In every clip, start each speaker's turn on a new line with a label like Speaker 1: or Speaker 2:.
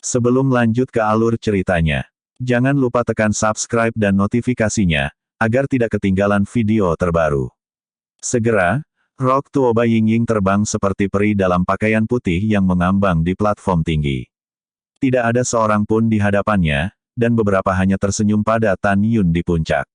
Speaker 1: Sebelum lanjut ke alur ceritanya, jangan lupa tekan subscribe dan notifikasinya, agar tidak ketinggalan video terbaru. Segera, Rock Tuoba Yingying terbang seperti peri dalam pakaian putih yang mengambang di platform tinggi. Tidak ada seorang pun di hadapannya, dan beberapa hanya tersenyum pada Tan Yun di puncak.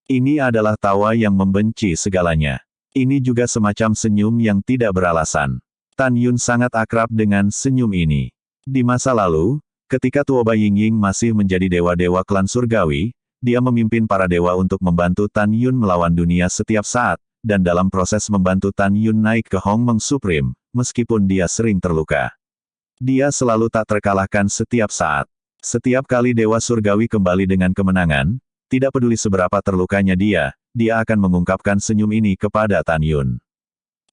Speaker 1: Ini adalah tawa yang membenci segalanya. Ini juga semacam senyum yang tidak beralasan. Tan Yun sangat akrab dengan senyum ini. Di masa lalu, ketika Tuoba Yingying masih menjadi dewa-dewa klan surgawi, dia memimpin para dewa untuk membantu Tan Yun melawan dunia setiap saat, dan dalam proses membantu Tan Yun naik ke Hongmeng Supreme, meskipun dia sering terluka. Dia selalu tak terkalahkan setiap saat. Setiap kali dewa surgawi kembali dengan kemenangan, tidak peduli seberapa terlukanya dia akan mengungkapkan senyum ini kepada Tan Yun.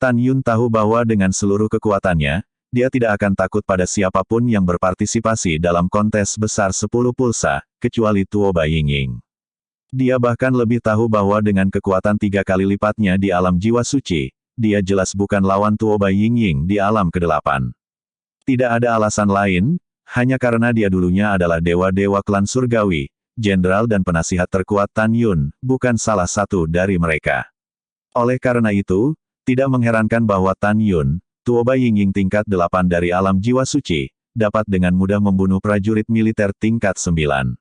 Speaker 1: Tan Yun tahu bahwa dengan seluruh kekuatannya, dia tidak akan takut pada siapapun yang berpartisipasi dalam kontes besar 10 pulsa, kecuali Tuoba Yingying. Dia bahkan lebih tahu bahwa dengan kekuatan 3 kali lipatnya di alam jiwa suci, dia jelas bukan lawan Tuoba Yingying di alam ke-8. Tidak ada alasan lain, hanya karena dia dulunya adalah dewa-dewa klan surgawi, jenderal dan penasihat terkuat Tan Yun, bukan salah satu dari mereka. Oleh karena itu, tidak mengherankan bahwa Tan Yun, Tuoba Yingying tingkat 8 dari alam jiwa suci, dapat dengan mudah membunuh prajurit militer tingkat 9.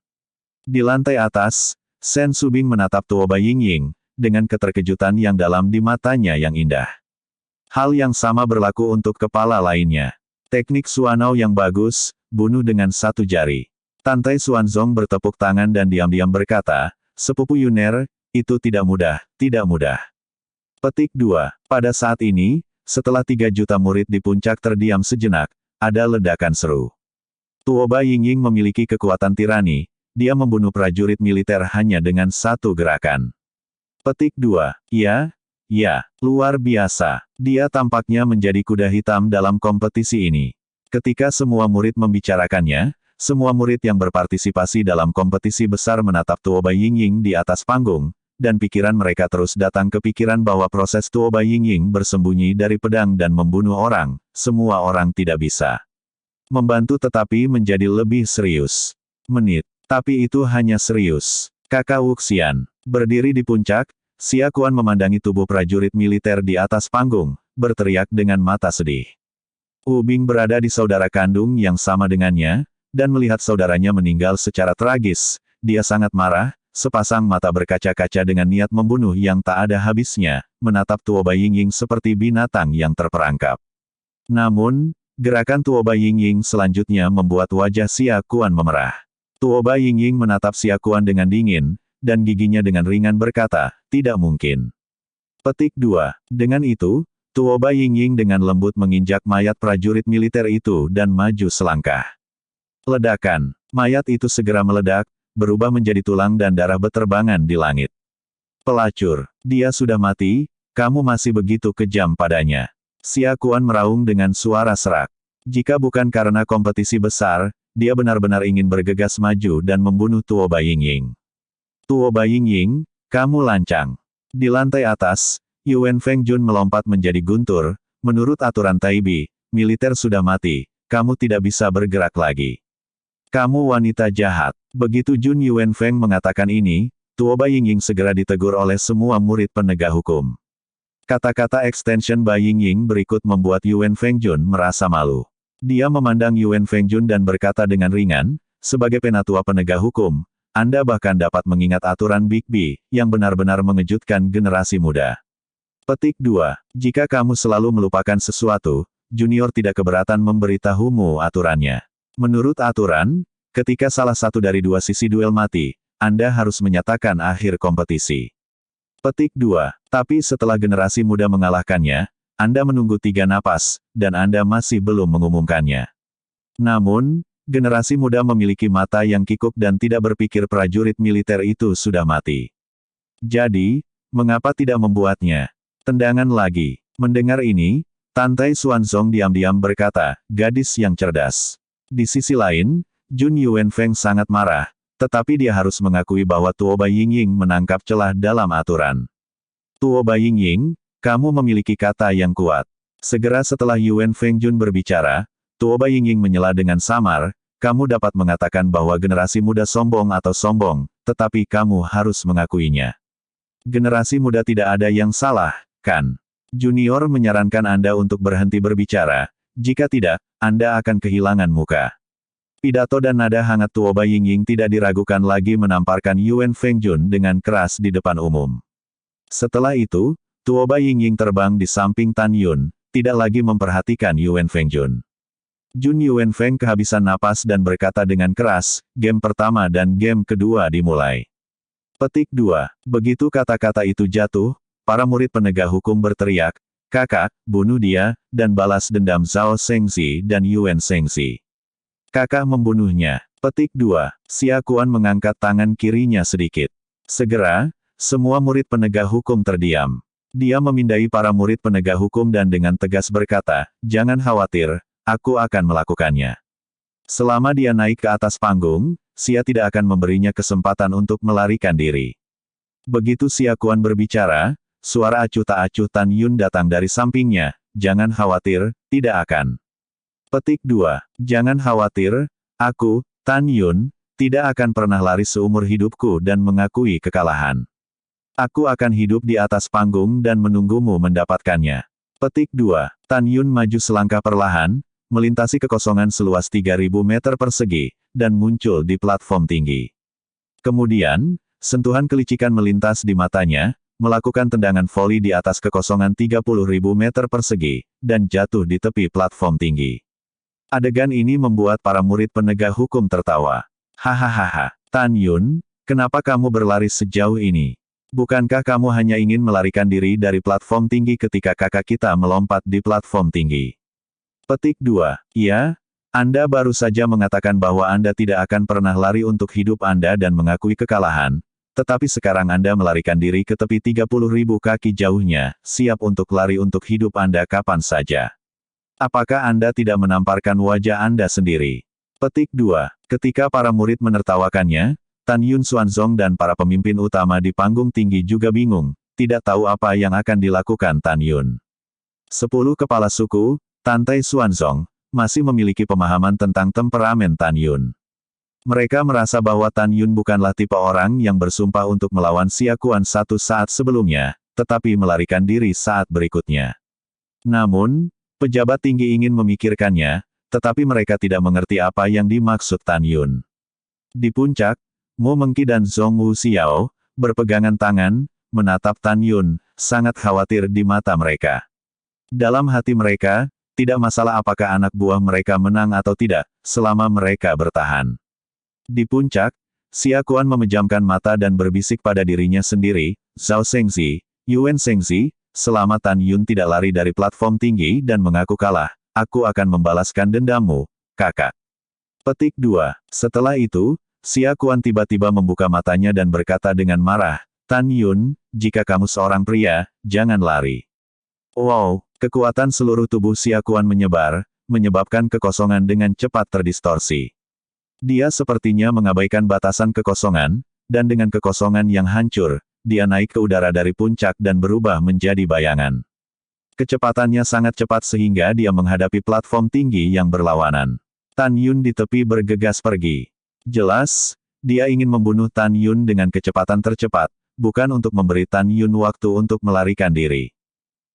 Speaker 1: Di lantai atas, Sen Subing menatap Tuoba Yingying, dengan keterkejutan yang dalam di matanya yang indah. Hal yang sama berlaku untuk kepala lainnya. Teknik Suanao yang bagus, bunuh dengan satu jari. Tantai Xuanzong bertepuk tangan dan diam-diam berkata, Sepupu Yuner, itu tidak mudah, tidak mudah. Petik 2. Pada saat ini, setelah 3 juta murid di puncak terdiam sejenak, ada ledakan seru. Tuoba Yingying memiliki kekuatan tirani, dia membunuh prajurit militer hanya dengan satu gerakan. Petik 2. Ya, luar biasa. Dia tampaknya menjadi kuda hitam dalam kompetisi ini. Ketika semua murid membicarakannya, semua murid yang berpartisipasi dalam kompetisi besar menatap Tuoba Yingying di atas panggung, dan pikiran mereka terus datang ke pikiran bahwa proses Tuoba Yingying bersembunyi dari pedang dan membunuh orang, semua orang tidak bisa membantu tetapi menjadi lebih serius. Menit. Tapi itu hanya serius. Kakak Wuxian, berdiri di puncak, Xia Kuan memandangi tubuh prajurit militer di atas panggung, berteriak dengan mata sedih. Wu Bing berada di saudara kandung yang sama dengannya, dan melihat saudaranya meninggal secara tragis, dia sangat marah, sepasang mata berkaca-kaca dengan niat membunuh yang tak ada habisnya, menatap Tuoba Yingying seperti binatang yang terperangkap. Namun, gerakan Tuoba Yingying selanjutnya membuat wajah Xia Kuan memerah. Tuoba Yingying menatap Xia Kuan dengan dingin, dan giginya dengan ringan berkata, tidak mungkin. Petik 2. Dengan itu, Tuoba Yingying dengan lembut menginjak mayat prajurit militer itu dan maju selangkah. Ledakan. Mayat itu segera meledak, berubah menjadi tulang dan darah beterbangan di langit. Pelacur, dia sudah mati, kamu masih begitu kejam padanya. Xia Kuan meraung dengan suara serak. Jika bukan karena kompetisi besar, dia benar-benar ingin bergegas maju dan membunuh Tuoba Yingying. Tuoba Yingying, kamu lancang. Di lantai atas, Yuan Fengjun melompat menjadi guntur, menurut aturan Taibi, militer sudah mati, kamu tidak bisa bergerak lagi. Kamu wanita jahat. Begitu Jun Yuan Feng mengatakan ini, Tuoba Yingying segera ditegur oleh semua murid penegak hukum. Kata-kata extension Ba Yingying berikut membuat Yuan Fengjun merasa malu. Dia memandang Yuan Fengjun dan berkata dengan ringan, sebagai penatua penegak hukum, Anda bahkan dapat mengingat aturan Big B, yang benar-benar mengejutkan generasi muda. Petik 2. Jika kamu selalu melupakan sesuatu, junior tidak keberatan memberitahumu aturannya. Menurut aturan, ketika salah satu dari dua sisi duel mati, Anda harus menyatakan akhir kompetisi. Petik 2. Tapi setelah generasi muda mengalahkannya, Anda menunggu 3 napas, dan Anda masih belum mengumumkannya. Namun, generasi muda memiliki mata yang kikuk dan tidak berpikir prajurit militer itu sudah mati. Jadi, mengapa tidak membuatnya? Tendangan lagi. Mendengar ini, Tantai Xuanzong diam-diam berkata, gadis yang cerdas. Di sisi lain, Jun Yuan Feng sangat marah, tetapi dia harus mengakui bahwa Tuoba Yingying menangkap celah dalam aturan. Tuoba Yingying, kamu memiliki kata yang kuat. Segera setelah Yuan Fengjun berbicara, Tuoba Yingying menyela dengan samar, kamu dapat mengatakan bahwa generasi muda sombong atau sombong, tetapi kamu harus mengakuinya. Generasi muda tidak ada yang salah, kan? Junior menyarankan Anda untuk berhenti berbicara, jika tidak, Anda akan kehilangan muka. Pidato dan nada hangat Tuoba Yingying tidak diragukan lagi menamparkan Yuan Fengjun dengan keras di depan umum. Setelah itu, Tuoba Yingying terbang di samping Tan Yun, tidak lagi memperhatikan Yuan Fengjun. Jun Yuanfeng kehabisan napas dan berkata dengan keras, game pertama dan game kedua dimulai. Petik 2. Begitu kata-kata itu jatuh, para murid penegak hukum berteriak, "Kakak, bunuh dia," dan balas dendam Zhao Shengzi dan Yuan Shengzi. Kakak membunuhnya. Petik 2. Xia Kuan mengangkat tangan kirinya sedikit. Segera, semua murid penegak hukum terdiam. Dia memindai para murid penegak hukum dan dengan tegas berkata, "Jangan khawatir. Aku akan melakukannya." Selama dia naik ke atas panggung, Xia tidak akan memberinya kesempatan untuk melarikan diri. Begitu Xia Kuan berbicara, suara acuh tak acuh Tan Yun datang dari sampingnya, "Jangan khawatir, tidak akan." Petik 2. Jangan khawatir, aku, Tan Yun, tidak akan pernah lari seumur hidupku dan mengakui kekalahan. Aku akan hidup di atas panggung dan menunggumu mendapatkannya. Petik 2. Tan Yun maju selangkah perlahan, melintasi kekosongan seluas 3.000 meter persegi, dan muncul di platform tinggi. Kemudian, sentuhan kelicikan melintas di matanya, melakukan tendangan voli di atas kekosongan 30.000 meter persegi, dan jatuh di tepi platform tinggi. Adegan ini membuat para murid penegak hukum tertawa. Hahaha, Tan Yun, kenapa kamu berlari sejauh ini? Bukankah kamu hanya ingin melarikan diri dari platform tinggi ketika kakak kita melompat di platform tinggi? Petik 2. Iya, Anda baru saja mengatakan bahwa Anda tidak akan pernah lari untuk hidup Anda dan mengakui kekalahan, tetapi sekarang Anda melarikan diri ke tepi 30.000 kaki jauhnya, siap untuk lari untuk hidup Anda kapan saja. Apakah Anda tidak menamparkan wajah Anda sendiri? Petik 2. Ketika para murid menertawakannya, Tan Yun Xuanzong dan para pemimpin utama di panggung tinggi juga bingung, tidak tahu apa yang akan dilakukan Tan Yun. 10 kepala suku, Tantai Xuanzong, masih memiliki pemahaman tentang temperamen Tan Yun. Mereka merasa bahwa Tan Yun bukanlah tipe orang yang bersumpah untuk melawan Xia Kuan satu saat sebelumnya, tetapi melarikan diri saat berikutnya. Namun, pejabat tinggi ingin memikirkannya, tetapi mereka tidak mengerti apa yang dimaksud Tan Yun. Di puncak, Mo Mengqi dan Zhong Wu Xiao, berpegangan tangan, menatap Tan Yun, sangat khawatir di mata mereka. Dalam hati mereka, tidak masalah apakah anak buah mereka menang atau tidak, selama mereka bertahan. Di puncak, Xia Kuan memejamkan mata dan berbisik pada dirinya sendiri, "Zhao Shengzi, Yuan Shengzi, selama Tan Yun tidak lari dari platform tinggi dan mengaku kalah, aku akan membalaskan dendammu, kakak." Petik 2. Setelah itu, Xia Kuan tiba-tiba membuka matanya dan berkata dengan marah, "Tan Yun, jika kamu seorang pria, jangan lari." Wow, kekuatan seluruh tubuh Xia Kuan menyebar, menyebabkan kekosongan dengan cepat terdistorsi. Dia sepertinya mengabaikan batasan kekosongan, dan dengan kekosongan yang hancur, dia naik ke udara dari puncak dan berubah menjadi bayangan. Kecepatannya sangat cepat sehingga dia menghadapi platform tinggi yang berlawanan. Tan Yun di tepi bergegas pergi. Jelas, dia ingin membunuh Tan Yun dengan kecepatan tercepat, bukan untuk memberi Tan Yun waktu untuk melarikan diri.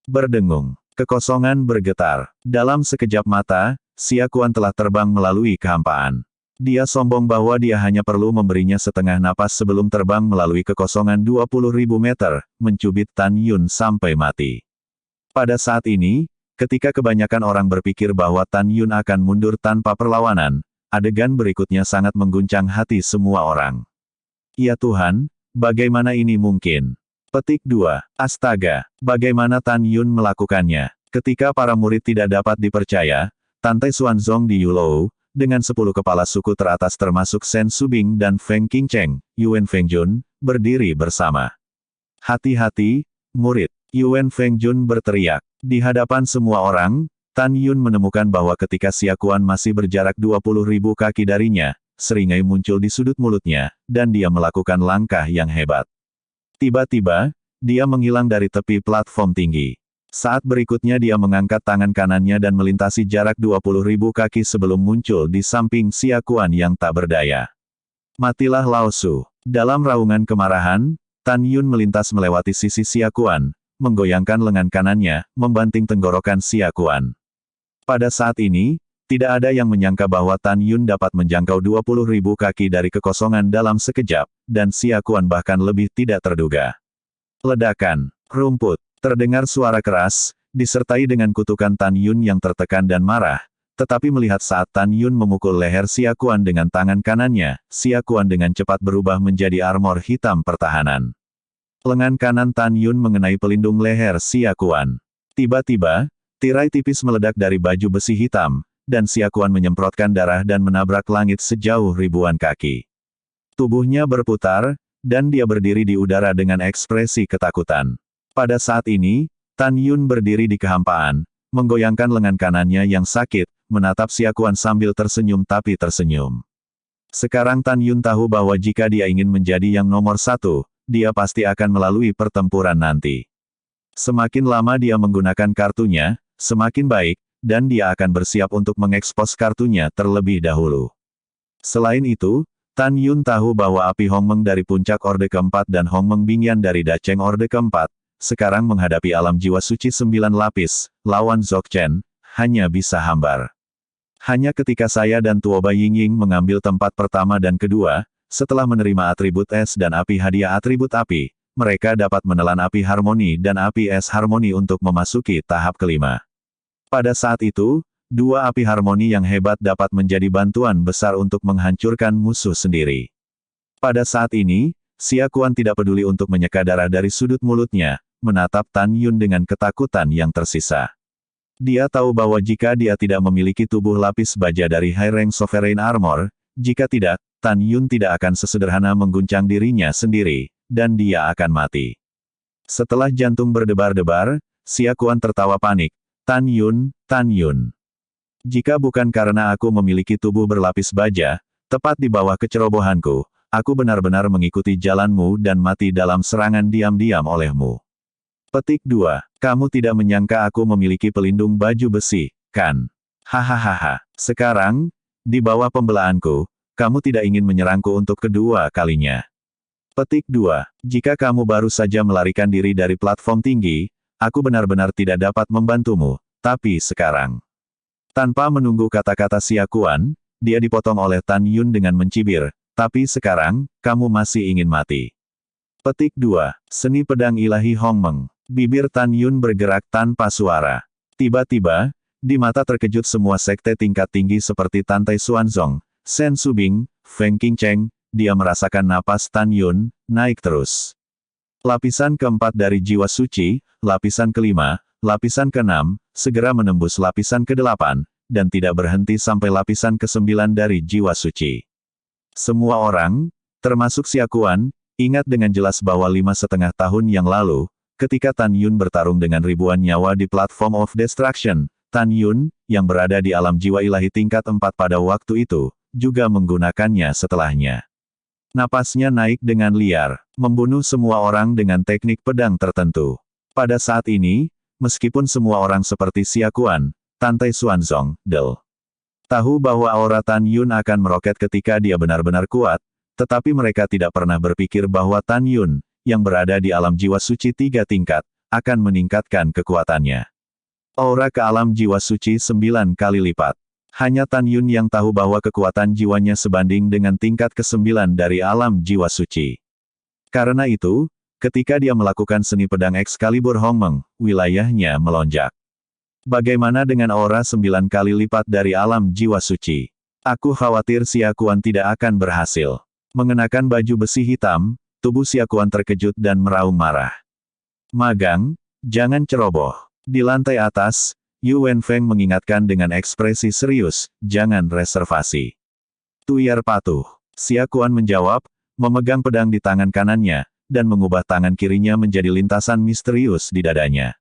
Speaker 1: Berdengung. Kekosongan bergetar. Dalam sekejap mata, Xia Kuan telah terbang melalui kehampaan. Dia sombong bahwa dia hanya perlu memberinya setengah napas sebelum terbang melalui kekosongan 20.000 meter, mencubit Tan Yun sampai mati. Pada saat ini, ketika kebanyakan orang berpikir bahwa Tan Yun akan mundur tanpa perlawanan, adegan berikutnya sangat mengguncang hati semua orang. Ya Tuhan, bagaimana ini mungkin? Petik 2. Astaga, bagaimana Tan Yun melakukannya? Ketika para murid tidak dapat dipercaya, Tantai Xuanzong di Yulou, dengan 10 kepala suku teratas termasuk Shen Subing dan Feng Qingcheng, Yuan Fengjun, berdiri bersama. Hati-hati, murid, Yuan Fengjun berteriak. Di hadapan semua orang, Tan Yun menemukan bahwa ketika Xia Kuan masih berjarak 20.000 kaki darinya, seringai muncul di sudut mulutnya, dan dia melakukan langkah yang hebat. Tiba-tiba, dia menghilang dari tepi platform tinggi. Saat berikutnya dia mengangkat tangan kanannya dan melintasi jarak 20.000 kaki sebelum muncul di samping Xia Kuan yang tak berdaya. Matilah Lao Su. Dalam raungan kemarahan, Tan Yun melintas melewati sisi Xia Kuan, menggoyangkan lengan kanannya, membanting tenggorokan Xia Kuan. Pada saat ini, tidak ada yang menyangka bahwa Tan Yun dapat menjangkau 20.000 kaki dari kekosongan dalam sekejap, dan Xia Kuan bahkan lebih tidak terduga. Ledakan. Rumput. Terdengar suara keras, disertai dengan kutukan Tan Yun yang tertekan dan marah, tetapi melihat saat Tan Yun memukul leher Xia Kuan dengan tangan kanannya, Xia Kuan dengan cepat berubah menjadi armor hitam pertahanan. Lengan kanan Tan Yun mengenai pelindung leher Xia Kuan. Tiba-tiba, tirai tipis meledak dari baju besi hitam, dan Xia Kuan menyemprotkan darah dan menabrak langit sejauh ribuan kaki. Tubuhnya berputar, dan dia berdiri di udara dengan ekspresi ketakutan. Pada saat ini, Tan Yun berdiri di kehampaan, menggoyangkan lengan kanannya yang sakit, menatap Xia Kuan sambil tersenyum tapi tersenyum. Sekarang Tan Yun tahu bahwa jika dia ingin menjadi yang nomor satu, dia pasti akan melalui pertempuran nanti. Semakin lama dia menggunakan kartunya, semakin baik, dan dia akan bersiap untuk mengekspos kartunya terlebih dahulu. Selain itu, Tan Yun tahu bahwa api Hongmeng dari puncak Orde Keempat dan Hongmeng Bingyan dari Dacheng Orde Keempat, sekarang menghadapi alam jiwa suci 9 lapis, lawan Dzogchen, hanya bisa hambar. Hanya ketika saya dan Tuoba Yingying mengambil tempat pertama dan kedua, setelah menerima atribut es dan api hadiah atribut api, mereka dapat menelan api harmoni dan api es harmoni untuk memasuki tahap kelima. Pada saat itu, dua api harmoni yang hebat dapat menjadi bantuan besar untuk menghancurkan musuh sendiri. Pada saat ini, Xia Kuan tidak peduli untuk menyeka darah dari sudut mulutnya, menatap Tan Yun dengan ketakutan yang tersisa. Dia tahu bahwa jika dia tidak memiliki tubuh lapis baja dari High Rank Sovereign Armor, jika tidak, Tan Yun tidak akan sesederhana mengguncang dirinya sendiri, dan dia akan mati. Setelah jantung berdebar-debar, Xia Kuan tertawa panik. Tan Yun, Tan Yun. Jika bukan karena aku memiliki tubuh berlapis baja, tepat di bawah kecerobohanku, aku benar-benar mengikuti jalanmu dan mati dalam serangan diam-diam olehmu. Petik 2. Kamu tidak menyangka aku memiliki pelindung baju besi, kan? Hahaha. Sekarang, di bawah pembelaanku, kamu tidak ingin menyerangku untuk kedua kalinya. Petik 2. Jika kamu baru saja melarikan diri dari platform tinggi, aku benar-benar tidak dapat membantumu, tapi sekarang. Tanpa menunggu kata-kata Xia Kuan, dia dipotong oleh Tan Yun dengan mencibir, tapi sekarang, kamu masih ingin mati. Petik 2. Seni Pedang Ilahi Hongmeng. Bibir Tan Yun bergerak tanpa suara. Tiba-tiba, di mata terkejut semua sekte tingkat tinggi seperti Tantai Xuanzong, Shen Subing, Feng Qingcheng, dia merasakan napas Tan Yun naik terus. Lapisan keempat dari jiwa suci, lapisan kelima, lapisan keenam, segera menembus lapisan kedelapan, dan tidak berhenti sampai lapisan kesembilan dari jiwa suci. Semua orang, termasuk Xia Kuan, ingat dengan jelas bahwa 5,5 tahun yang lalu, ketika Tan Yun bertarung dengan ribuan nyawa di Platform of Destruction, Tan Yun, yang berada di alam jiwa ilahi tingkat 4 pada waktu itu, juga menggunakannya setelahnya. Napasnya naik dengan liar, membunuh semua orang dengan teknik pedang tertentu. Pada saat ini, meskipun semua orang seperti Xia Kuan, Tantai Xuanzong, Del, tahu bahwa aura Tan Yun akan meroket ketika dia benar-benar kuat, tetapi mereka tidak pernah berpikir bahwa Tan Yun, yang berada di alam jiwa suci 3 tingkat, akan meningkatkan kekuatannya. Aura ke alam jiwa suci 9 kali lipat. Hanya Tan Yun yang tahu bahwa kekuatan jiwanya sebanding dengan tingkat ke-9 dari alam jiwa suci. Karena itu, ketika dia melakukan seni pedang Excalibur Hongmeng, wilayahnya melonjak. Bagaimana dengan aura 9 kali lipat dari alam jiwa suci? Aku khawatir Xia Kuan tidak akan berhasil. Mengenakan baju besi hitam, tubuh Xia Kuan terkejut dan meraung marah. Magang, jangan ceroboh. Di lantai atas, Yu Wenfeng mengingatkan dengan ekspresi serius, jangan reservasi. Tuyar patuh. Xia Kuan menjawab, memegang pedang di tangan kanannya, dan mengubah tangan kirinya menjadi lintasan misterius di dadanya.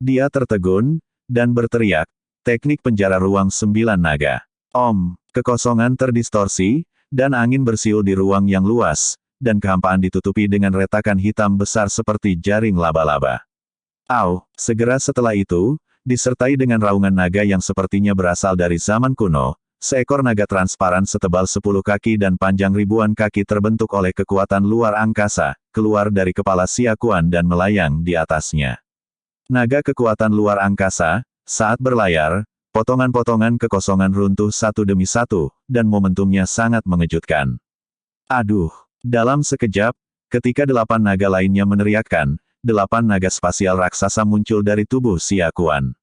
Speaker 1: Dia tertegun, dan berteriak, teknik penjara ruang 9 naga. Om, kekosongan terdistorsi, dan angin bersiul di ruang yang luas, dan kehampaan ditutupi dengan retakan hitam besar seperti jaring laba-laba. Au, segera setelah itu, disertai dengan raungan naga yang sepertinya berasal dari zaman kuno, seekor naga transparan setebal 10 kaki dan panjang ribuan kaki terbentuk oleh kekuatan luar angkasa, keluar dari kepala Xia Kuan dan melayang di atasnya. Naga kekuatan luar angkasa, saat berlayar, potongan-potongan kekosongan runtuh satu demi satu, dan momentumnya sangat mengejutkan. Aduh! Dalam sekejap, ketika 8 naga lainnya meneriakkan, 8 naga spasial raksasa muncul dari tubuh Xia Kuan.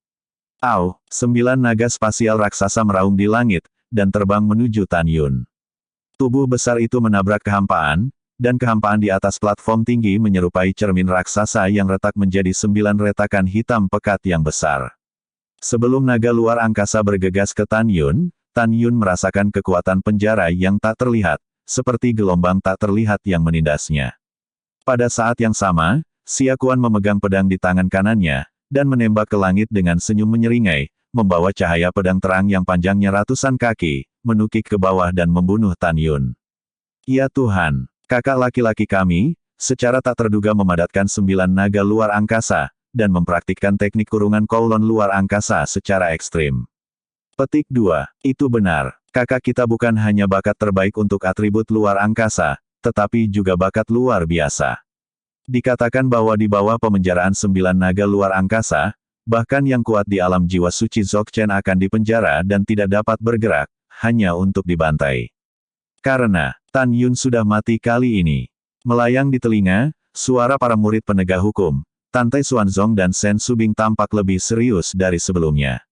Speaker 1: Au! 9 naga spasial raksasa meraung di langit, dan terbang menuju Tan Yun. Tubuh besar itu menabrak kehampaan, dan kehampaan di atas platform tinggi menyerupai cermin raksasa yang retak menjadi 9 retakan hitam pekat yang besar. Sebelum naga luar angkasa bergegas ke Tan Yun merasakan kekuatan penjara yang tak terlihat, seperti gelombang tak terlihat yang menindasnya. Pada saat yang sama, Xia Kuan memegang pedang di tangan kanannya, dan menembak ke langit dengan senyum menyeringai, membawa cahaya pedang terang yang panjangnya ratusan kaki, menukik ke bawah dan membunuh Tan Yun. Ya Tuhan, kakak laki-laki kami, secara tak terduga memadatkan 9 naga luar angkasa, dan mempraktikkan teknik kurungan Kowloon luar angkasa secara ekstrim. Petik 2. Itu benar, kakak kita bukan hanya bakat terbaik untuk atribut luar angkasa, tetapi juga bakat luar biasa. Dikatakan bahwa di bawah pemenjaraan 9 naga luar angkasa, bahkan yang kuat di alam jiwa suci Dzogchen akan dipenjara dan tidak dapat bergerak, hanya untuk dibantai. Karena, Tan Yun sudah mati kali ini. Melayang di telinga, suara para murid penegak hukum, Tante Xuanzong dan Shen Subing tampak lebih serius dari sebelumnya.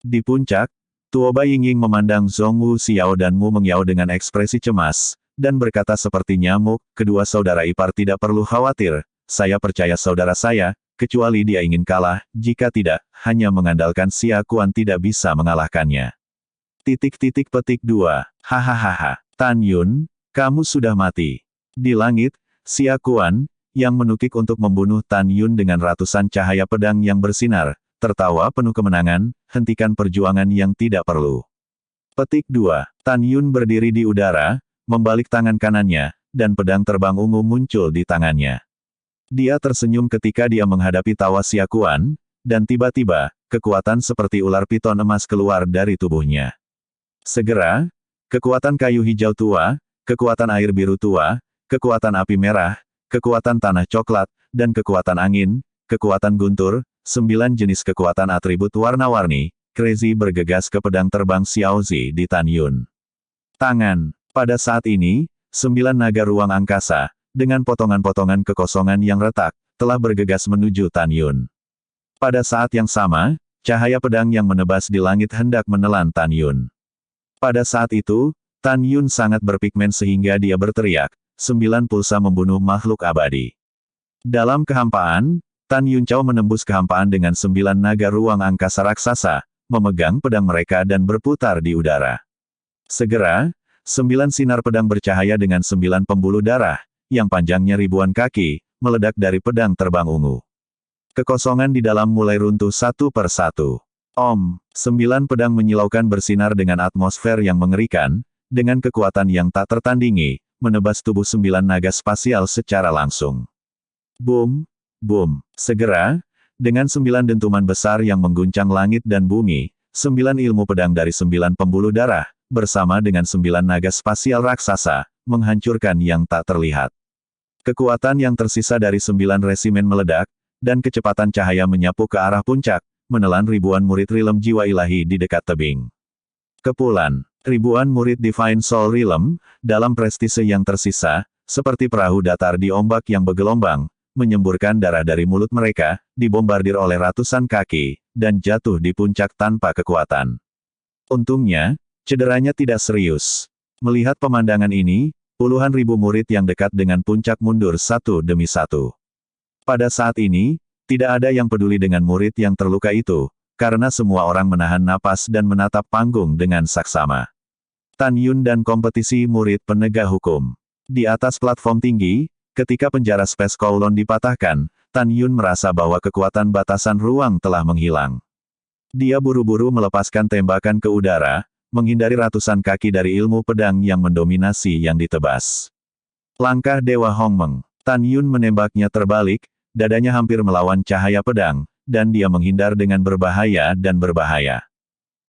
Speaker 1: Di puncak, Tuoba Yingying memandang Zhong Wu Xiao dan Mu Mengyao dengan ekspresi cemas, dan berkata seperti nyamuk, kedua saudara ipar tidak perlu khawatir, saya percaya saudara saya, kecuali dia ingin kalah, jika tidak, hanya mengandalkan Xia Kuan tidak bisa mengalahkannya. Petik 2. Hahaha. Tan Yun, kamu sudah mati. Di langit, Xia Kuan, yang menukik untuk membunuh Tan Yun dengan ratusan cahaya pedang yang bersinar, tertawa penuh kemenangan, hentikan perjuangan yang tidak perlu. Petik 2. Tan Yun berdiri di udara, membalik tangan kanannya, dan pedang terbang ungu muncul di tangannya. Dia tersenyum ketika dia menghadapi tawa Xia Kuan, dan tiba-tiba, kekuatan seperti ular piton emas keluar dari tubuhnya. Segera, kekuatan kayu hijau tua, kekuatan air biru tua, kekuatan api merah, kekuatan tanah coklat, dan kekuatan angin, kekuatan guntur, 9 jenis kekuatan atribut warna-warni, Crazy bergegas ke pedang terbang Xiaozi di Tan Yun. Tangan. Pada saat ini, 9 naga ruang angkasa, dengan potongan-potongan kekosongan yang retak, telah bergegas menuju Tan Yun. Pada saat yang sama, cahaya pedang yang menebas di langit hendak menelan Tan Yun. Pada saat itu, Tan Yun sangat berpigmen sehingga dia berteriak, 9 pulsa membunuh makhluk abadi. Dalam kehampaan, Tan Yun Chao menembus kehampaan dengan 9 naga ruang angkasa raksasa, memegang pedang mereka dan berputar di udara. Segera, 9 sinar pedang bercahaya dengan 9 pembuluh darah, yang panjangnya ribuan kaki, meledak dari pedang terbang ungu. Kekosongan di dalam mulai runtuh satu per satu. Om, 9 pedang menyilaukan bersinar dengan atmosfer yang mengerikan, dengan kekuatan yang tak tertandingi, menebas tubuh 9 naga spasial secara langsung. Boom, boom, segera, dengan 9 dentuman besar yang mengguncang langit dan bumi, 9 ilmu pedang dari 9 pembuluh darah, bersama dengan 9 naga spasial raksasa, menghancurkan yang tak terlihat. Kekuatan yang tersisa dari 9 resimen meledak, dan kecepatan cahaya menyapu ke arah puncak, menelan ribuan murid Realm Jiwa Ilahi di dekat tebing. Kepulan, ribuan murid Divine Soul Realm, dalam prestise yang tersisa, seperti perahu datar di ombak yang bergelombang, menyemburkan darah dari mulut mereka, dibombardir oleh ratusan kaki, dan jatuh di puncak tanpa kekuatan. Untungnya, cederanya tidak serius. Melihat pemandangan ini, puluhan ribu murid yang dekat dengan puncak mundur satu demi satu. Pada saat ini, tidak ada yang peduli dengan murid yang terluka itu, karena semua orang menahan napas dan menatap panggung dengan saksama. Tan Yun dan kompetisi murid penegak hukum. Di atas platform tinggi, ketika penjara Space Kowloon dipatahkan, Tan Yun merasa bahwa kekuatan batasan ruang telah menghilang. Dia buru-buru melepaskan tembakan ke udara, menghindari ratusan kaki dari ilmu pedang yang mendominasi yang ditebas. Langkah Dewa Hongmeng. Tan Yun menembaknya terbalik, dadanya hampir melawan cahaya pedang, dan dia menghindar dengan berbahaya dan berbahaya.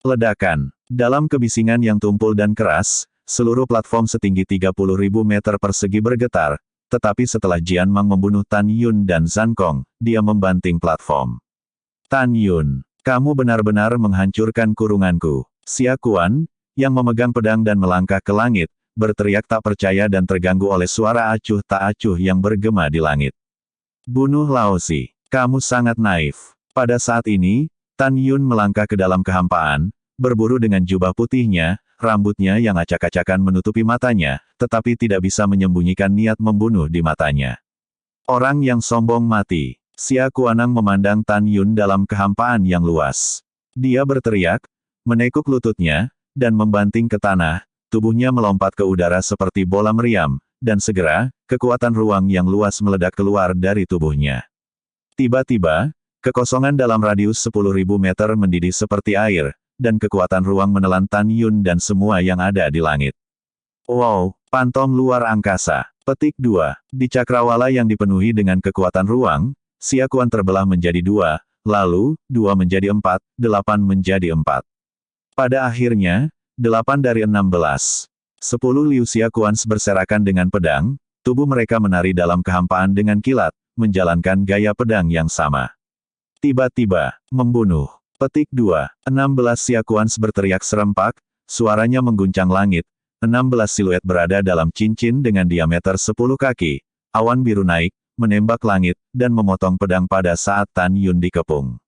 Speaker 1: Ledakan. Dalam kebisingan yang tumpul dan keras, seluruh platform setinggi 30.000 meter persegi bergetar, tetapi setelah Jian Mang membunuh Tan Yun dan Zhan Kong, dia membanting platform. Tan Yun, kamu benar-benar menghancurkan kurunganku. Xia Kuan, yang memegang pedang dan melangkah ke langit, berteriak tak percaya dan terganggu oleh suara acuh tak acuh yang bergema di langit. Bunuh Laozi. Kamu sangat naif. Pada saat ini, Tan Yun melangkah ke dalam kehampaan, berburu dengan jubah putihnya, rambutnya yang acak-acakan menutupi matanya, tetapi tidak bisa menyembunyikan niat membunuh di matanya. Orang yang sombong mati. Xia Kuanang memandang Tan Yun dalam kehampaan yang luas. Dia berteriak, menekuk lututnya, dan membanting ke tanah, tubuhnya melompat ke udara seperti bola meriam, dan segera, kekuatan ruang yang luas meledak keluar dari tubuhnya. Tiba-tiba, kekosongan dalam radius 10.000 meter mendidih seperti air, dan kekuatan ruang menelan Tan Yun dan semua yang ada di langit. Wow, pantom luar angkasa. Petik 2. Di cakrawala yang dipenuhi dengan kekuatan ruang, Xia Kuan terbelah menjadi 2, lalu, 2 menjadi 4, 8 menjadi 4. Pada akhirnya, 8 dari 16. 10 Liu Xia Kuan berserakan dengan pedang, tubuh mereka menari dalam kehampaan dengan kilat, menjalankan gaya pedang yang sama. Tiba-tiba, membunuh. Petik 2. 16 Xia Kuan berteriak serempak, suaranya mengguncang langit, 16 siluet berada dalam cincin dengan diameter 10 kaki, awan biru naik, menembak langit, dan memotong pedang pada saat Tan Yun dikepung.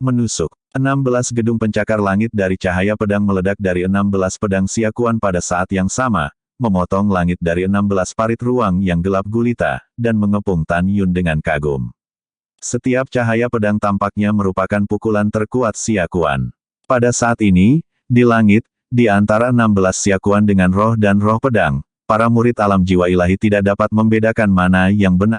Speaker 1: Menusuk. 16 gedung pencakar langit dari cahaya pedang meledak dari 16 pedang Xia Kuan pada saat yang sama, memotong langit dari 16 parit ruang yang gelap gulita, dan mengepung Tan Yun dengan kagum. Setiap cahaya pedang tampaknya merupakan pukulan terkuat Xia Kuan. Pada saat ini, di langit, di antara 16 Xia Kuan dengan roh dan roh pedang, para murid alam jiwa ilahi tidak dapat membedakan mana yang benar.